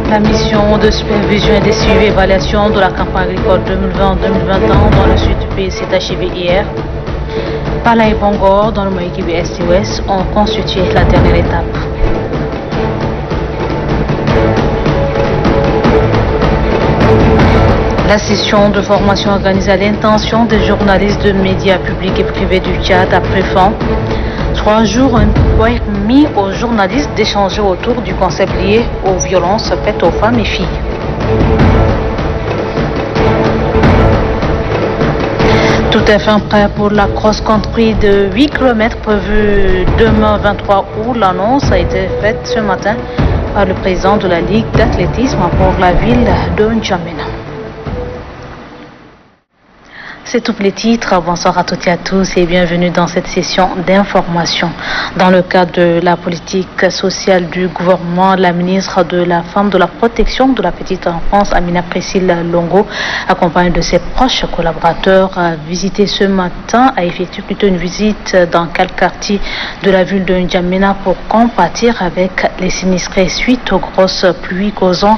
La mission de supervision et de suivi et évaluation de la campagne agricole 2020-2021 dans le sud du pays s'est achevée hier. Pala et Bangor, dans le Moïkibi Est et Ouest, ont constitué la dernière étape. La session de formation organisée à l'intention des journalistes de médias publics et privés du Tchad a pris fin. 3 jours ont permis aux journalistes d'échanger autour du concept lié aux violences faites aux femmes et filles. Tout est fin prêt pour la cross-country de 8 km prévue demain 23 août. L'annonce a été faite ce matin par le président de la Ligue d'athlétisme pour la ville de N'Djamena. C'est tous les titres. Bonsoir à toutes et à tous et bienvenue dans cette session d'information. Dans le cadre de la politique sociale du gouvernement, la ministre de la Femme, de la Protection de la Petite Enfance, Amina Priscille Longo, accompagnée de ses proches collaborateurs, a visité ce matin, a effectué plutôt une visite dans quel quartier de la ville de N'Djamena pour compatir avec les sinistrés suite aux grosses pluies causant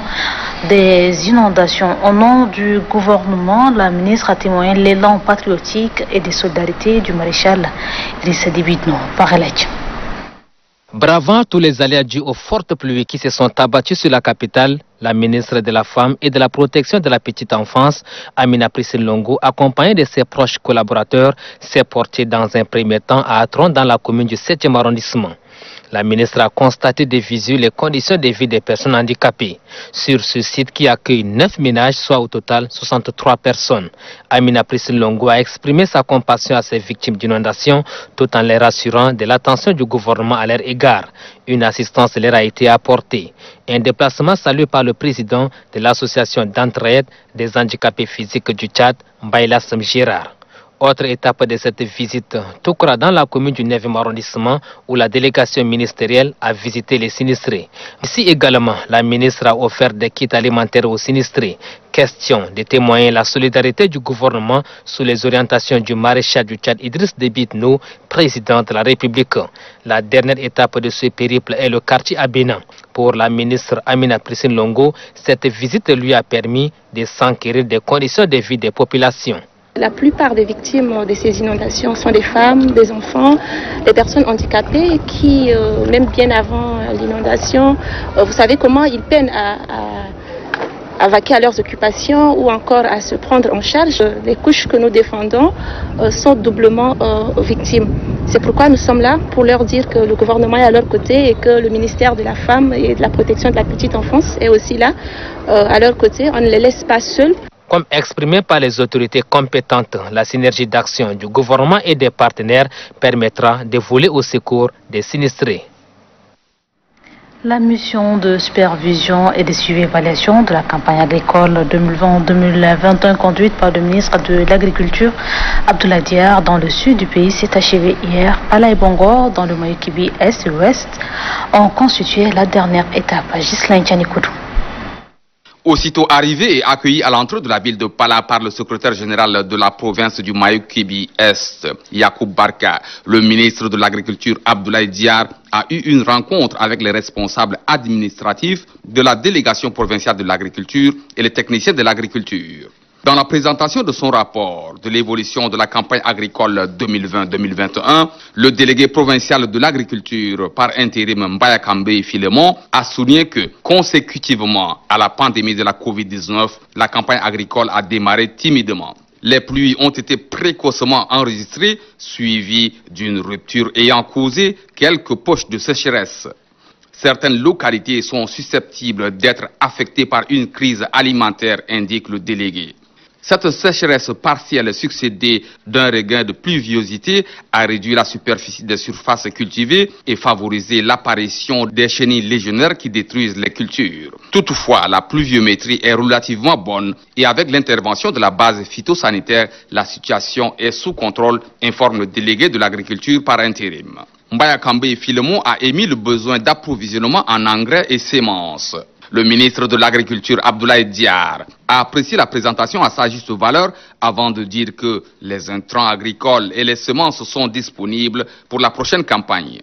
des inondations. Au nom du gouvernement, la ministre a témoigné l'élan patriotique et de solidarité du maréchal Idrissa Déby Itno. Bravant tous les aléas dus aux fortes pluies qui se sont abattues sur la capitale, la ministre de la Femme et de la Protection de la Petite Enfance, Amina Priscille Longo, accompagnée de ses proches collaborateurs, s'est portée dans un premier temps à Atron dans la commune du 7e arrondissement. La ministre a constaté de visu les conditions de vie des personnes handicapées. Sur ce site qui accueille 9 ménages, soit au total 63 personnes. Amina Priscille Longo a exprimé sa compassion à ces victimes d'inondations tout en les rassurant de l'attention du gouvernement à leur égard. Une assistance leur a été apportée. Un déplacement salué par le président de l'association d'entraide des handicapés physiques du Tchad, Mbaïla Sam Gérard. Autre étape de cette visite, Toukra dans la commune du 9e arrondissement où la délégation ministérielle a visité les sinistrés. Ici également, la ministre a offert des kits alimentaires aux sinistrés. Question de témoigner la solidarité du gouvernement sous les orientations du maréchal du Tchad Idriss Déby Itno, président de la République. La dernière étape de ce périple est le quartier Abénan. Pour la ministre Amina Priscille Longo, cette visite lui a permis de s'enquérir des conditions de vie des populations. La plupart des victimes de ces inondations sont des femmes, des enfants, des personnes handicapées qui, même bien avant l'inondation, vous savez comment ils peinent à vaquer à leurs occupations ou encore à se prendre en charge. Les couches que nous défendons sont doublement victimes. C'est pourquoi nous sommes là pour leur dire que le gouvernement est à leur côté et que le ministère de la Femme et de la Protection de la Petite Enfance est aussi là à leur côté. On ne les laisse pas seuls. Comme exprimé par les autorités compétentes, la synergie d'action du gouvernement et des partenaires permettra de voler au secours des sinistrés. La mission de supervision et de suivi et évaluation de la campagne agricole 2020-2021 conduite par le ministre de l'Agriculture, Abdoulaye Diar, dans le sud du pays s'est achevée hier. Pala et Bangor, dans le Moïkibi Est et Ouest, ont constitué la dernière étape. Ghislain Tianikoudou. Aussitôt arrivé et accueilli à l'entrée de la ville de Pala par le secrétaire général de la province du Moïkibi Est, Yacoub Barka, le ministre de l'Agriculture Abdoulaye Diar a eu une rencontre avec les responsables administratifs de la délégation provinciale de l'agriculture et les techniciens de l'agriculture. Dans la présentation de son rapport de l'évolution de la campagne agricole 2020-2021, le délégué provincial de l'agriculture par intérim Mbaya Kambé Filemon a souligné que, consécutivement à la pandémie de la Covid-19, la campagne agricole a démarré timidement. Les pluies ont été précocement enregistrées, suivies d'une rupture ayant causé quelques poches de sécheresse. Certaines localités sont susceptibles d'être affectées par une crise alimentaire, indique le délégué. Cette sécheresse partielle succédée d'un regain de pluviosité a réduit la superficie des surfaces cultivées et favorisé l'apparition des chenilles légionnaires qui détruisent les cultures. Toutefois, la pluviométrie est relativement bonne et avec l'intervention de la base phytosanitaire, la situation est sous contrôle, informe le délégué de l'agriculture par intérim. Mbaya Kambé Filemon a émis le besoin d'approvisionnement en engrais et semences. Le ministre de l'Agriculture Abdoulaye Diar a apprécié la présentation à sa juste valeur avant de dire que les intrants agricoles et les semences sont disponibles pour la prochaine campagne.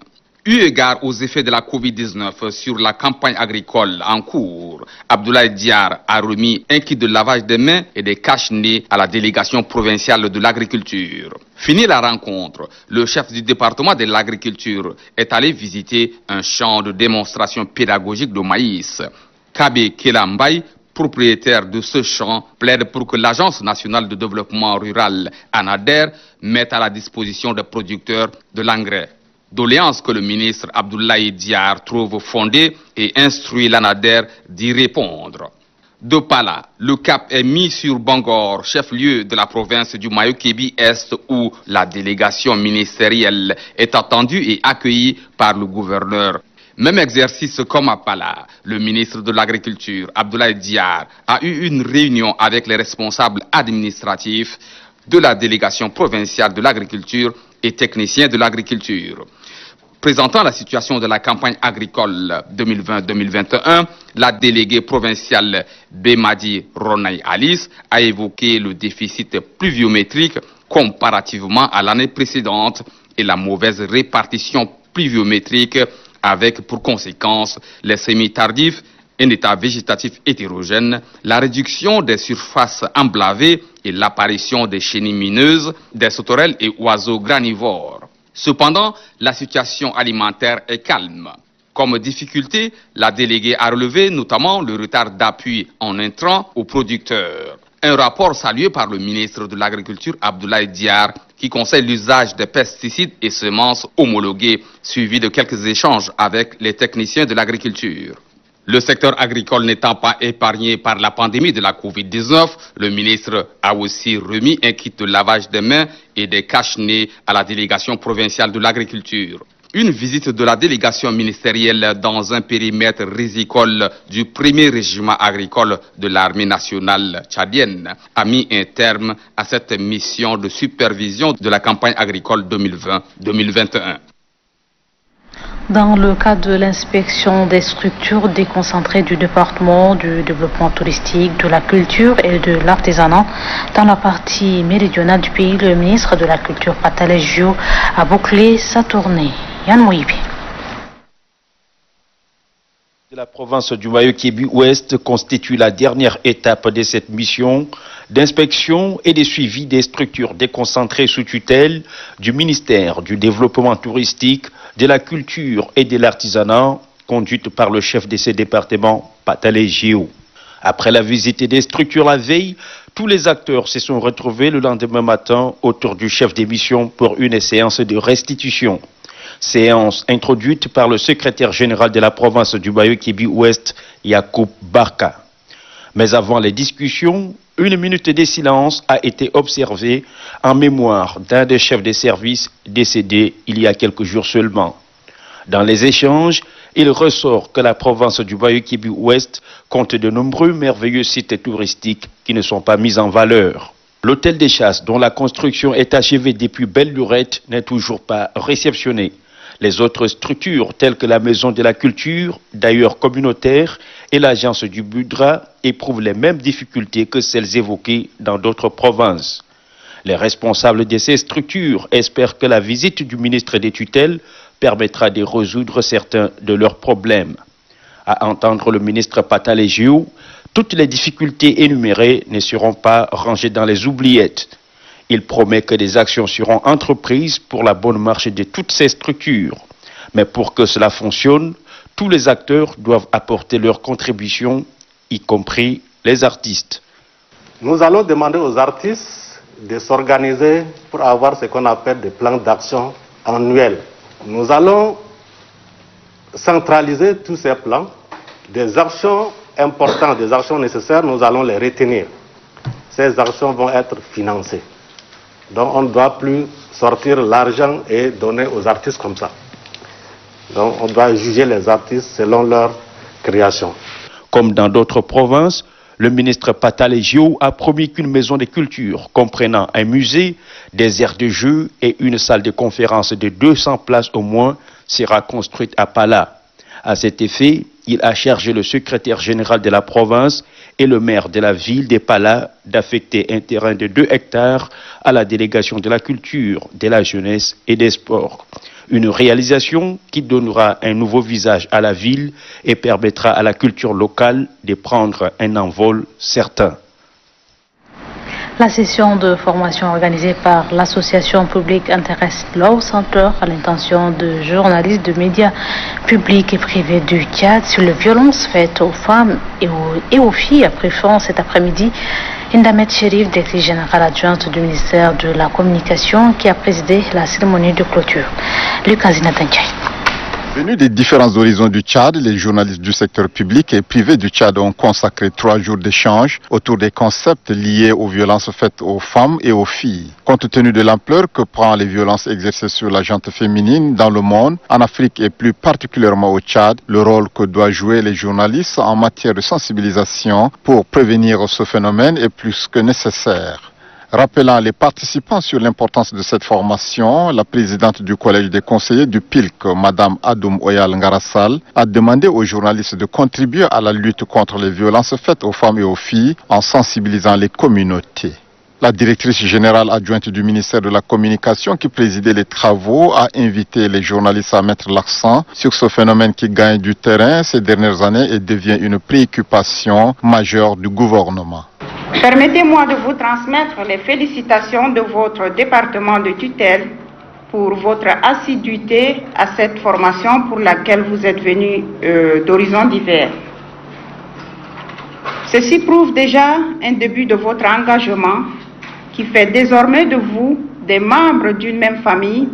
Eu égard aux effets de la Covid-19 sur la campagne agricole en cours, Abdoulaye Diar a remis un kit de lavage des mains et des cache-nez à la délégation provinciale de l'agriculture. Fini la rencontre, le chef du département de l'agriculture est allé visiter un champ de démonstration pédagogique de maïs. Kabe Kelambay, propriétaire de ce champ, plaide pour que l'Agence nationale de développement rural, ANADER, mette à la disposition des producteurs de l'engrais. Doléance que le ministre Abdoulaye Diar trouve fondée et instruit l'ANADER d'y répondre. De Pala, le cap est mis sur Bangor, chef-lieu de la province du Mayo-Kébi-Est, où la délégation ministérielle est attendue et accueillie par le gouverneur. Même exercice comme à Pala, le ministre de l'Agriculture, Abdoulaye Diar, a eu une réunion avec les responsables administratifs de la délégation provinciale de l'agriculture et techniciens de l'agriculture. Présentant la situation de la campagne agricole 2020-2021, la déléguée provinciale Bemadi Ronay Alice a évoqué le déficit pluviométrique comparativement à l'année précédente et la mauvaise répartition pluviométrique avec pour conséquence les semis tardifs, un état végétatif hétérogène, la réduction des surfaces emblavées et l'apparition des chenilles mineuses, des sauterelles et oiseaux granivores. Cependant, la situation alimentaire est calme. Comme difficulté, la déléguée a relevé notamment le retard d'appui en intrants aux producteurs. Un rapport salué par le ministre de l'Agriculture Abdoulaye Diar qui conseille l'usage des pesticides et semences homologuées, suivi de quelques échanges avec les techniciens de l'agriculture. Le secteur agricole n'étant pas épargné par la pandémie de la Covid-19, le ministre a aussi remis un kit de lavage des mains et des cache-nez à la délégation provinciale de l'agriculture. Une visite de la délégation ministérielle dans un périmètre risicole du premier régiment agricole de l'armée nationale tchadienne a mis un terme à cette mission de supervision de la campagne agricole 2020-2021. Dans le cadre de l'inspection des structures déconcentrées du département du développement touristique, de la culture et de l'artisanat, dans la partie méridionale du pays, le ministre de la Culture, Patale Jio, a bouclé sa tournée. Yann Mouibi. La province du Mayo-Kébi-Ouest constitue la dernière étape de cette mission d'inspection et de suivi des structures déconcentrées sous tutelle du ministère du Développement touristique, de la culture et de l'artisanat, conduite par le chef de ce département, Patale Jio. Après la visite des structures la veille, tous les acteurs se sont retrouvés le lendemain matin autour du chef des missions pour une séance de restitution. Séance introduite par le secrétaire général de la province du Mayo-Kébi-Ouest, Yacoub Barka. Mais avant les discussions, une minute de silence a été observée en mémoire d'un des chefs de service décédé il y a quelques jours seulement. Dans les échanges, il ressort que la province du Mayo-Kébi-Ouest compte de nombreux merveilleux sites touristiques qui ne sont pas mis en valeur. L'hôtel des chasses, dont la construction est achevée depuis belle lurette, n'est toujours pas réceptionné. Les autres structures, telles que la Maison de la Culture, d'ailleurs communautaire, et l'agence du Budra, éprouvent les mêmes difficultés que celles évoquées dans d'autres provinces. Les responsables de ces structures espèrent que la visite du ministre des tutelles permettra de résoudre certains de leurs problèmes. À entendre le ministre Patale Jio, toutes les difficultés énumérées ne seront pas rangées dans les oubliettes. Il promet que des actions seront entreprises pour la bonne marche de toutes ces structures. Mais pour que cela fonctionne, tous les acteurs doivent apporter leur contribution, y compris les artistes. Nous allons demander aux artistes de s'organiser pour avoir ce qu'on appelle des plans d'action annuels. Nous allons centraliser tous ces plans, des actions importantes, des actions nécessaires, nous allons les retenir. Ces actions vont être financées. Donc on ne doit plus sortir l'argent et donner aux artistes comme ça. Donc on doit juger les artistes selon leur création. Comme dans d'autres provinces, le ministre Patale Jio a promis qu'une maison de culture comprenant un musée, des aires de jeu et une salle de conférence de 200 places au moins sera construite à Pala. À cet effet, il a chargé le secrétaire général de la province et le maire de la ville de Pala d'affecter un terrain de 2 hectares à la délégation de la culture, de la jeunesse et des sports. Une réalisation qui donnera un nouveau visage à la ville et permettra à la culture locale de prendre un envol certain. La session de formation organisée par l'association publique Interest Law Center à l'intention de journalistes de médias publics et privés du Tchad sur les violences faites aux femmes et aux filles a pris fin cet après-midi. Indamet Chérif, directrice générale adjointe du ministère de la Communication, qui a présidé la cérémonie de clôture. Lucas Zinatanjay. Venus des différents horizons du Tchad, les journalistes du secteur public et privé du Tchad ont consacré 3 jours d'échange autour des concepts liés aux violences faites aux femmes et aux filles. Compte tenu de l'ampleur que prend les violences exercées sur la gente féminine dans le monde, en Afrique et plus particulièrement au Tchad, le rôle que doivent jouer les journalistes en matière de sensibilisation pour prévenir ce phénomène est plus que nécessaire. Rappelant les participants sur l'importance de cette formation, la présidente du collège des conseillers du PILC, Madame Adoum Oyal Ngarassal, a demandé aux journalistes de contribuer à la lutte contre les violences faites aux femmes et aux filles en sensibilisant les communautés. La directrice générale adjointe du ministère de la Communication qui présidait les travaux a invité les journalistes à mettre l'accent sur ce phénomène qui gagne du terrain ces dernières années et devient une préoccupation majeure du gouvernement. Permettez-moi de vous transmettre les félicitations de votre département de tutelle pour votre assiduité à cette formation pour laquelle vous êtes venus d'horizons divers. Ceci prouve déjà un début de votre engagement qui fait désormais de vous des membres d'une même famille,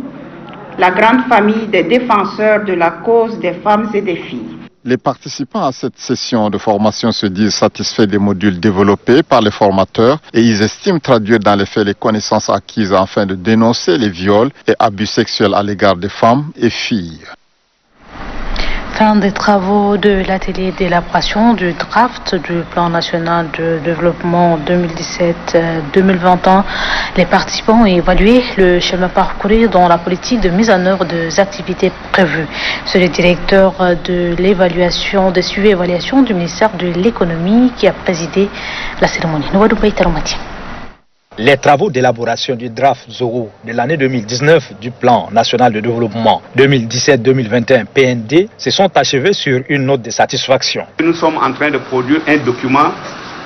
la grande famille des défenseurs de la cause des femmes et des filles. Les participants à cette session de formation se disent satisfaits des modules développés par les formateurs et ils estiment traduire dans les faits les connaissances acquises afin de dénoncer les viols et abus sexuels à l'égard des femmes et filles. Fin des travaux de l'atelier d'élaboration du draft du plan national de développement 2017-2021. Les participants ont évalué le chemin parcouru dans la politique de mise en œuvre des activités prévues. C'est le directeur de l'évaluation, de suivi et évaluation du ministère de l'économie qui a présidé la cérémonie. Les travaux d'élaboration du draft Zoro de l'année 2019 du plan national de développement 2017-2021 PND se sont achevés sur une note de satisfaction. Nous sommes en train de produire un document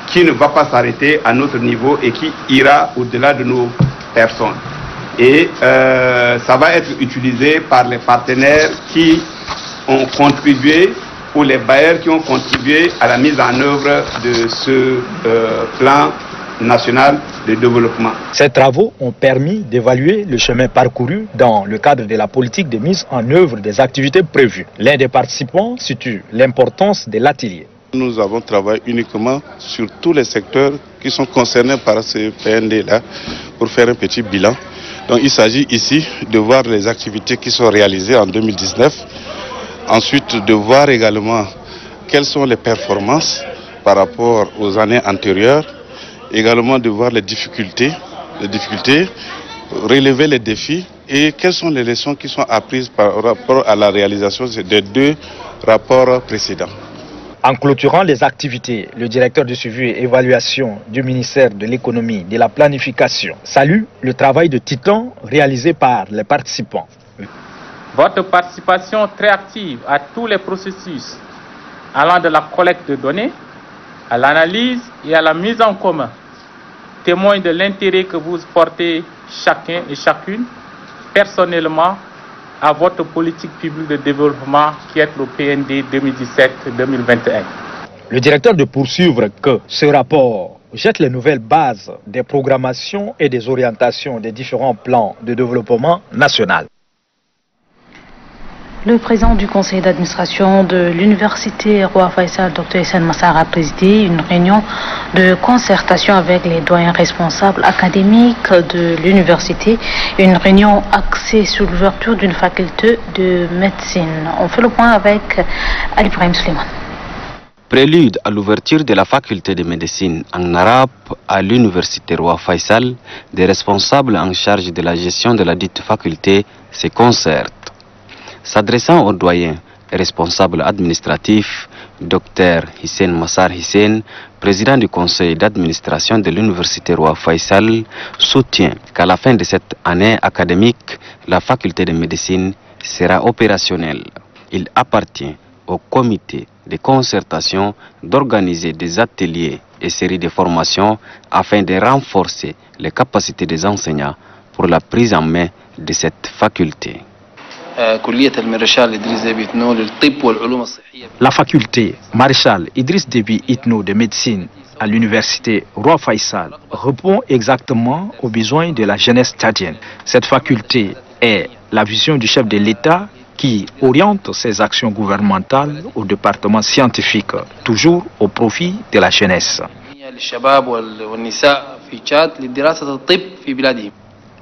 qui ne va pas s'arrêter à notre niveau et qui ira au-delà de nos personnes. Et ça va être utilisé par les partenaires qui ont contribué ou les bailleurs qui ont contribué à la mise en œuvre de ce plan national de développement. Ces travaux ont permis d'évaluer le chemin parcouru dans le cadre de la politique de mise en œuvre des activités prévues. L'un des participants situe l'importance de l'atelier. Nous avons travaillé uniquement sur tous les secteurs qui sont concernés par ce PND-là pour faire un petit bilan. Donc il s'agit ici de voir les activités qui sont réalisées en 2019. Ensuite de voir également quelles sont les performances par rapport aux années antérieures. Également de voir les difficultés, relever les défis et quelles sont les leçons qui sont apprises par rapport à la réalisation des 2 rapports précédents. En clôturant les activités, le directeur de suivi et évaluation du ministère de l'économie, de la planification, salue le travail de titan réalisé par les participants. Votre participation très active à tous les processus allant de la collecte de données à l'analyse et à la mise en commun témoigne de l'intérêt que vous portez chacun et chacune personnellement à votre politique publique de développement qui est le PND 2017-2021. Le directeur de poursuivre que ce rapport jette les nouvelles bases des programmations et des orientations des différents plans de développement national. Le président du conseil d'administration de l'université Roi Faisal, Dr Hissène Massar, a présidé une réunion de concertation avec les doyens responsables académiques de l'université. Une réunion axée sur l'ouverture d'une faculté de médecine. On fait le point avec Ali Ibrahim Suleiman. Prélude à l'ouverture de la faculté de médecine en arabe à l'université Roi Faisal, des responsables en charge de la gestion de la dite faculté se concertent. S'adressant au doyen et responsable administratif, Dr Hissène Massar Hissène, président du conseil d'administration de l'université Roi Faisal, soutient qu'à la fin de cette année académique, la faculté de médecine sera opérationnel. Il appartient au comité de concertation d'organiser des ateliers et séries de formations afin de renforcer les capacités des enseignants pour la prise en main de cette faculté. La faculté Maréchal Idriss Déby Itno de médecine à l'université Roi Faisal répond exactement aux besoins de la jeunesse tchadienne. Cette faculté est la vision du chef de l'État qui oriente ses actions gouvernementales au département scientifique, toujours au profit de la jeunesse.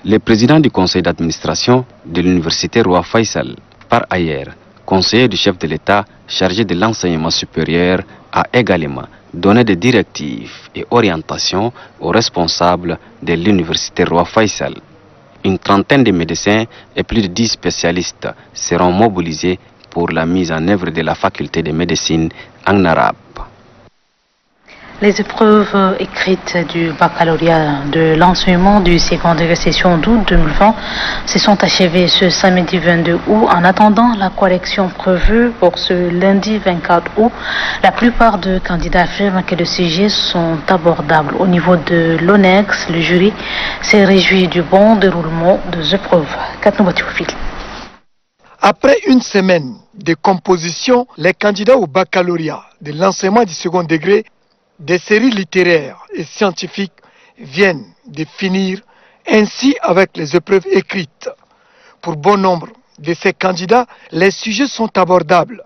Le président du conseil d'administration de l'université Roi Faisal, par ailleurs conseiller du chef de l'État chargé de l'enseignement supérieur, a également donné des directives et orientations aux responsables de l'université Roi Faisal. Une trentaine de médecins et plus de 10 spécialistes seront mobilisés pour la mise en œuvre de la faculté de médecine en arabe. Les épreuves écrites du baccalauréat de l'enseignement du second degré session d'août 2020 se sont achevées ce samedi 22 août. En attendant la correction prévue pour ce lundi 24 août, la plupart des candidats affirment que les sujets sont abordables. Au niveau de l'ONEX, le jury s'est réjoui du bon déroulement des épreuves. Après une semaine de composition, les candidats au baccalauréat de l'enseignement du second degré des séries littéraires et scientifiques viennent de finir ainsi avec les épreuves écrites. Pour bon nombre de ces candidats, les sujets sont abordables,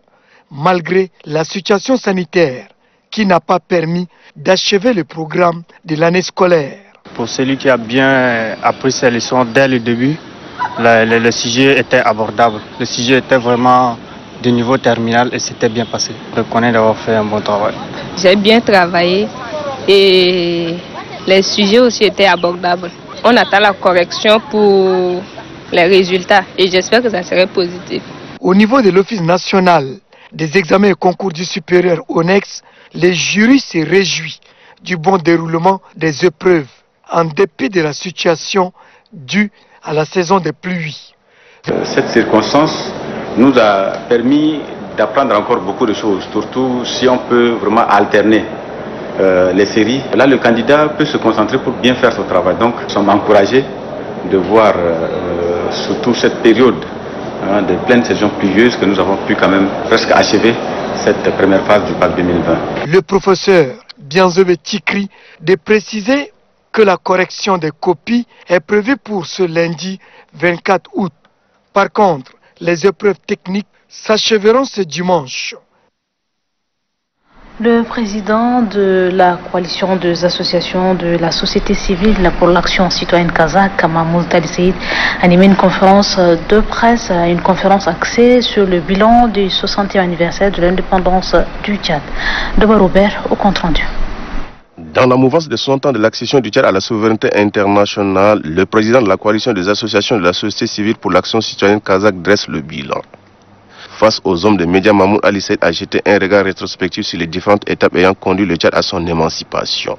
malgré la situation sanitaire qui n'a pas permis d'achever le programme de l'année scolaire. Pour celui qui a bien appris ses leçons dès le début, le sujet était abordable. Le sujet était vraiment de niveau terminal et c'était bien passé. Je reconnais d'avoir fait un bon travail. J'ai bien travaillé et les sujets aussi étaient abordables. On attend la correction pour les résultats et j'espère que ça serait positif. Au niveau de l'Office national des examens et concours du supérieur ONEX, les jurys se réjouissent du bon déroulement des épreuves en dépit de la situation due à la saison des pluies. Cette circonstance nous a permis d'apprendre encore beaucoup de choses, surtout si on peut vraiment alterner les séries. Là, le candidat peut se concentrer pour bien faire son travail. Donc, nous sommes encouragés de voir, surtout cette période de pleine saison pluvieuse, que nous avons pu quand même presque achever cette première phase du bac 2020. Le professeur Bianzebe Tikri de préciser que la correction des copies est prévue pour ce lundi 24 août. Par contre, les épreuves techniques s'achèveront ce dimanche. Le président de la coalition des associations de la société civile pour l'action citoyenne kazakh, Mahmoud Ali Saïd, a animé une conférence de presse, une conférence axée sur le bilan du 60e anniversaire de l'indépendance du Tchad. Deba Robert au compte rendu. Dans la mouvance de 60 ans de l'accession du Tchad à la souveraineté internationale, le président de la coalition des associations de la société civile pour l'action citoyenne kazakh dresse le bilan. Face aux hommes des médias, Mahmoud Ali Saïd a jeté un regard rétrospectif sur les différentes étapes ayant conduit le Tchad à son émancipation.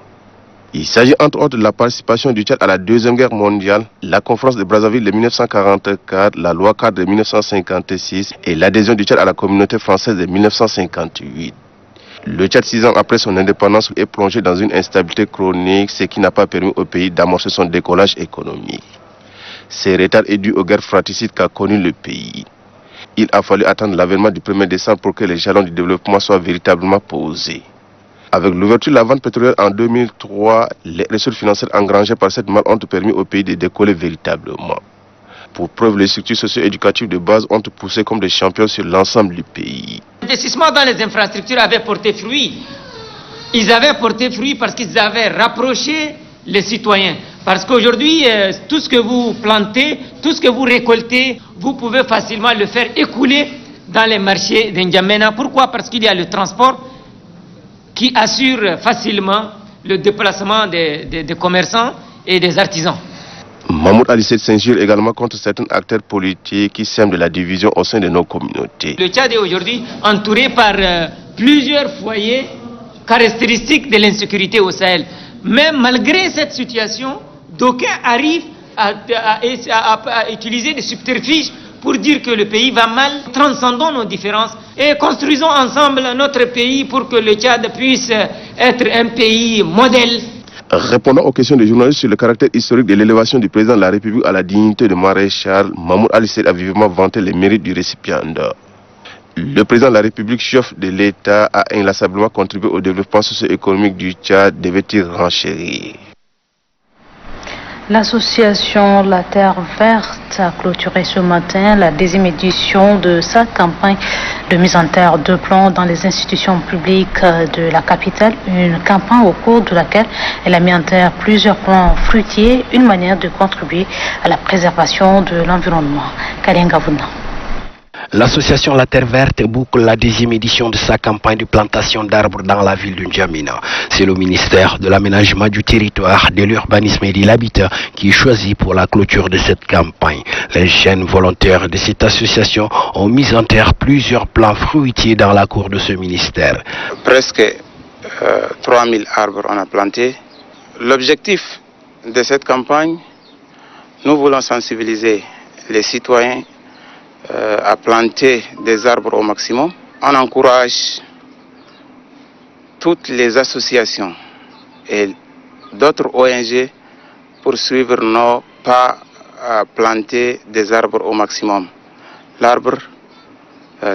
Il s'agit entre autres de la participation du Tchad à la Deuxième Guerre mondiale, la conférence de Brazzaville de 1944, la loi cadre de 1956 et l'adhésion du Tchad à la communauté française de 1958. Le Tchad, 6 ans après son indépendance, est plongé dans une instabilité chronique, ce qui n'a pas permis au pays d'amorcer son décollage économique. Ce retard est dû aux guerres fratricides qu'a connues le pays. Il a fallu attendre l'avènement du 1er décembre pour que les jalons du développement soient véritablement posés. Avec l'ouverture de la vente pétrolière en 2003, les ressources financières engrangées par cette malle ont permis au pays de décoller véritablement. Pour preuve, les structures socio-éducatives de base ont poussé comme des champions sur l'ensemble du pays. L'investissement dans les infrastructures avait porté fruit. Ils avaient porté fruit parce qu'ils avaient rapproché les citoyens. Parce qu'aujourd'hui, tout ce que vous plantez, tout ce que vous récoltez, vous pouvez facilement le faire écouler dans les marchés d'Ndiamena. Pourquoi? Parce qu'il y a le transport qui assure facilement le déplacement des commerçants et des artisans. Mahmoud Ali Saïd s'injure également contre certains acteurs politiques qui sèment de la division au sein de nos communautés. Le Tchad est aujourd'hui entouré par plusieurs foyers caractéristiques de l'insécurité au Sahel. Mais malgré cette situation, d'aucuns arrivent à utiliser des subterfuges pour dire que le pays va mal. Transcendons nos différences et construisons ensemble notre pays pour que le Tchad puisse être un pays modèle. Répondant aux questions des journalistes sur le caractère historique de l'élévation du président de la République à la dignité de maréchal, Mahmoud Ali Seydi a vivement vanté les mérites du récipiendaire. Le président de la République, chef de l'État, a inlassablement contribué au développement socio-économique du Tchad, devait-il renchérir. L'association La Terre Verte a clôturé ce matin la 10e édition de sa campagne de mise en terre de plants dans les institutions publiques de la capitale. Une campagne au cours de laquelle elle a mis en terre plusieurs plants fruitiers, une manière de contribuer à la préservation de l'environnement. Kalengavuna. L'association La Terre Verte boucle la 10e édition de sa campagne de plantation d'arbres dans la ville de N'Djamena. C'est le ministère de l'Aménagement du Territoire, de l'Urbanisme et de l'Habitat qui est choisi pour la clôture de cette campagne. Les jeunes volontaires de cette association ont mis en terre plusieurs plants fruitiers dans la cour de ce ministère. Presque 3000 arbres on a planté. L'objectif de cette campagne, nous voulons sensibiliser les citoyens à planter des arbres au maximum. On encourage toutes les associations et d'autres ONG pour suivre nos pas à planter des arbres au maximum. L'arbre,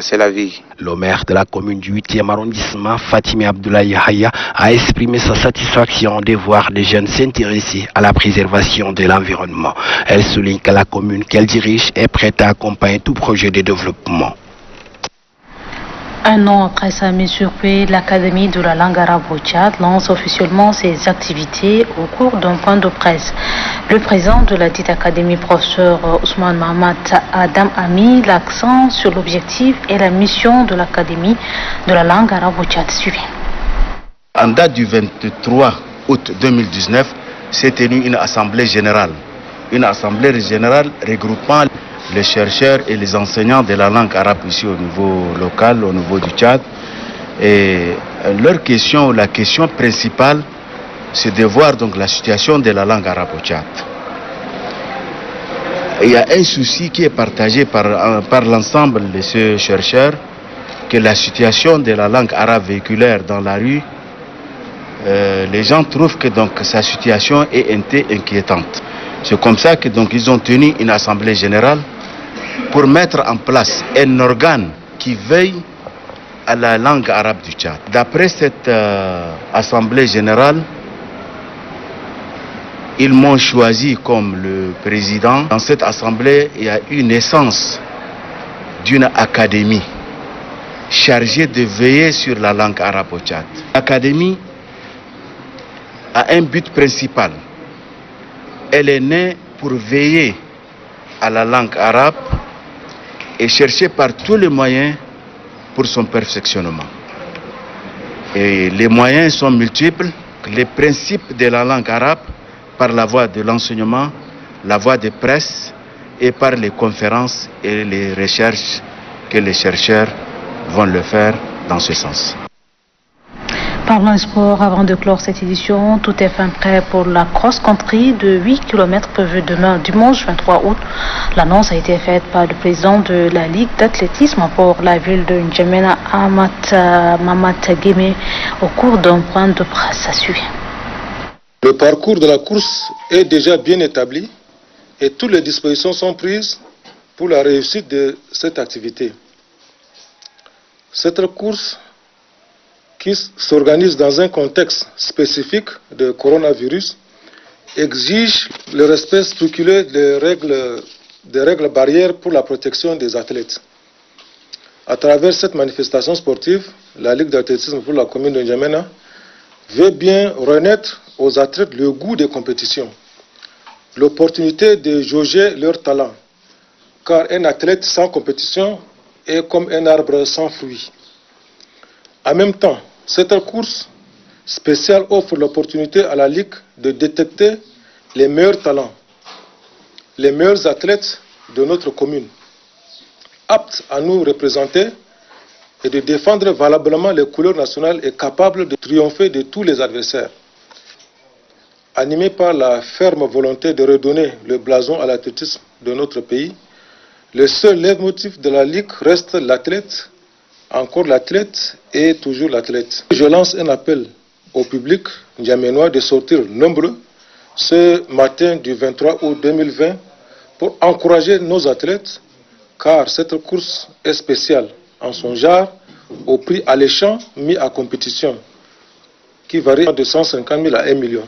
c'est la vie. Le maire de la commune du 8e arrondissement, Fatime Abdoulaye Haya, a exprimé sa satisfaction de voir des jeunes s'intéresser à la préservation de l'environnement. Elle souligne que la commune qu'elle dirige est prête à accompagner tout projet de développement. Un an après sa mise sur pied, l'Académie de la langue arabe au Tchad lance officiellement ses activités au cours d'un point de presse. Le président de la dite Académie, professeur Ousmane Mahamat Adam, a mis l'accent sur l'objectif et la mission de l'Académie de la langue arabe au Tchad. Suivez. En date du 23 août 2019, s'est tenue une assemblée générale. Une assemblée générale regroupant les chercheurs et les enseignants de la langue arabe ici au niveau local, au niveau du Tchad. Et leur question, la question principale, c'est de voir donc la situation de la langue arabe au Tchad. Il y a un souci qui est partagé par l'ensemble de ces chercheurs, que la situation de la langue arabe véhiculaire dans la rue, les gens trouvent que donc sa situation est inquiétante. C'est comme ça que donc ils ont tenu une assemblée générale pour mettre en place un organe qui veille à la langue arabe du Tchad. D'après cette assemblée générale, ils m'ont choisi comme le président. Dans cette assemblée, il y a eu naissance d'une académie chargée de veiller sur la langue arabe au Tchad. L'académie a un but principal. Elle est née pour veiller à la langue arabe et chercher par tous les moyens pour son perfectionnement. Et les moyens sont multiples. Les principes de la langue arabe, par la voie de l'enseignement, la voie de presse et par les conférences et les recherches que les chercheurs vont le faire dans ce sens. Parlons sport avant de clore cette édition. Tout est fin prêt pour la cross-country de 8 km prévue demain, dimanche 23 août. L'annonce a été faite par le président de la Ligue d'athlétisme pour la ville de N'Djamena, Mamat Guémé, au cours d'un point de presse à suivre. Le parcours de la course est déjà bien établi et toutes les dispositions sont prises pour la réussite de cette activité. Cette course qui s'organise dans un contexte spécifique de coronavirus, exige le respect scrupuleux des règles barrières pour la protection des athlètes. À travers cette manifestation sportive, la Ligue d'athlétisme pour la commune de N'Djamena veut bien renaître aux athlètes le goût des compétitions, l'opportunité de jauger leur talent, car un athlète sans compétition est comme un arbre sans fruits. En même temps, cette course spéciale offre l'opportunité à la Ligue de détecter les meilleurs talents, les meilleurs athlètes de notre commune, aptes à nous représenter et de défendre valablement les couleurs nationales et capables de triompher de tous les adversaires. Animé par la ferme volonté de redonner le blason à l'athlétisme de notre pays, Le seul leitmotiv de la Ligue reste l'athlète, encore l'athlète et toujours l'athlète. Je lance un appel au public ndjaménois de sortir nombreux ce matin du 23 août 2020 pour encourager nos athlètes, car cette course est spéciale en son genre, au prix alléchant mis à compétition, qui varie de 150 000 à 1 million.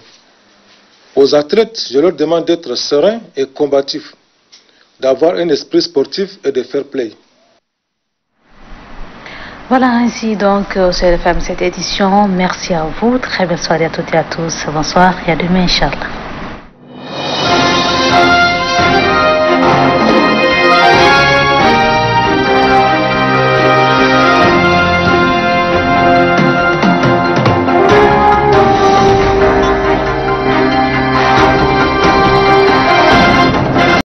Aux athlètes, je leur demande d'être sereins et combatifs, d'avoir un esprit sportif et de fair play. Voilà ainsi donc c'est la fin de cette édition. Merci à vous. Très belle soirée à toutes et à tous. Bonsoir et à demain, Inch'Allah.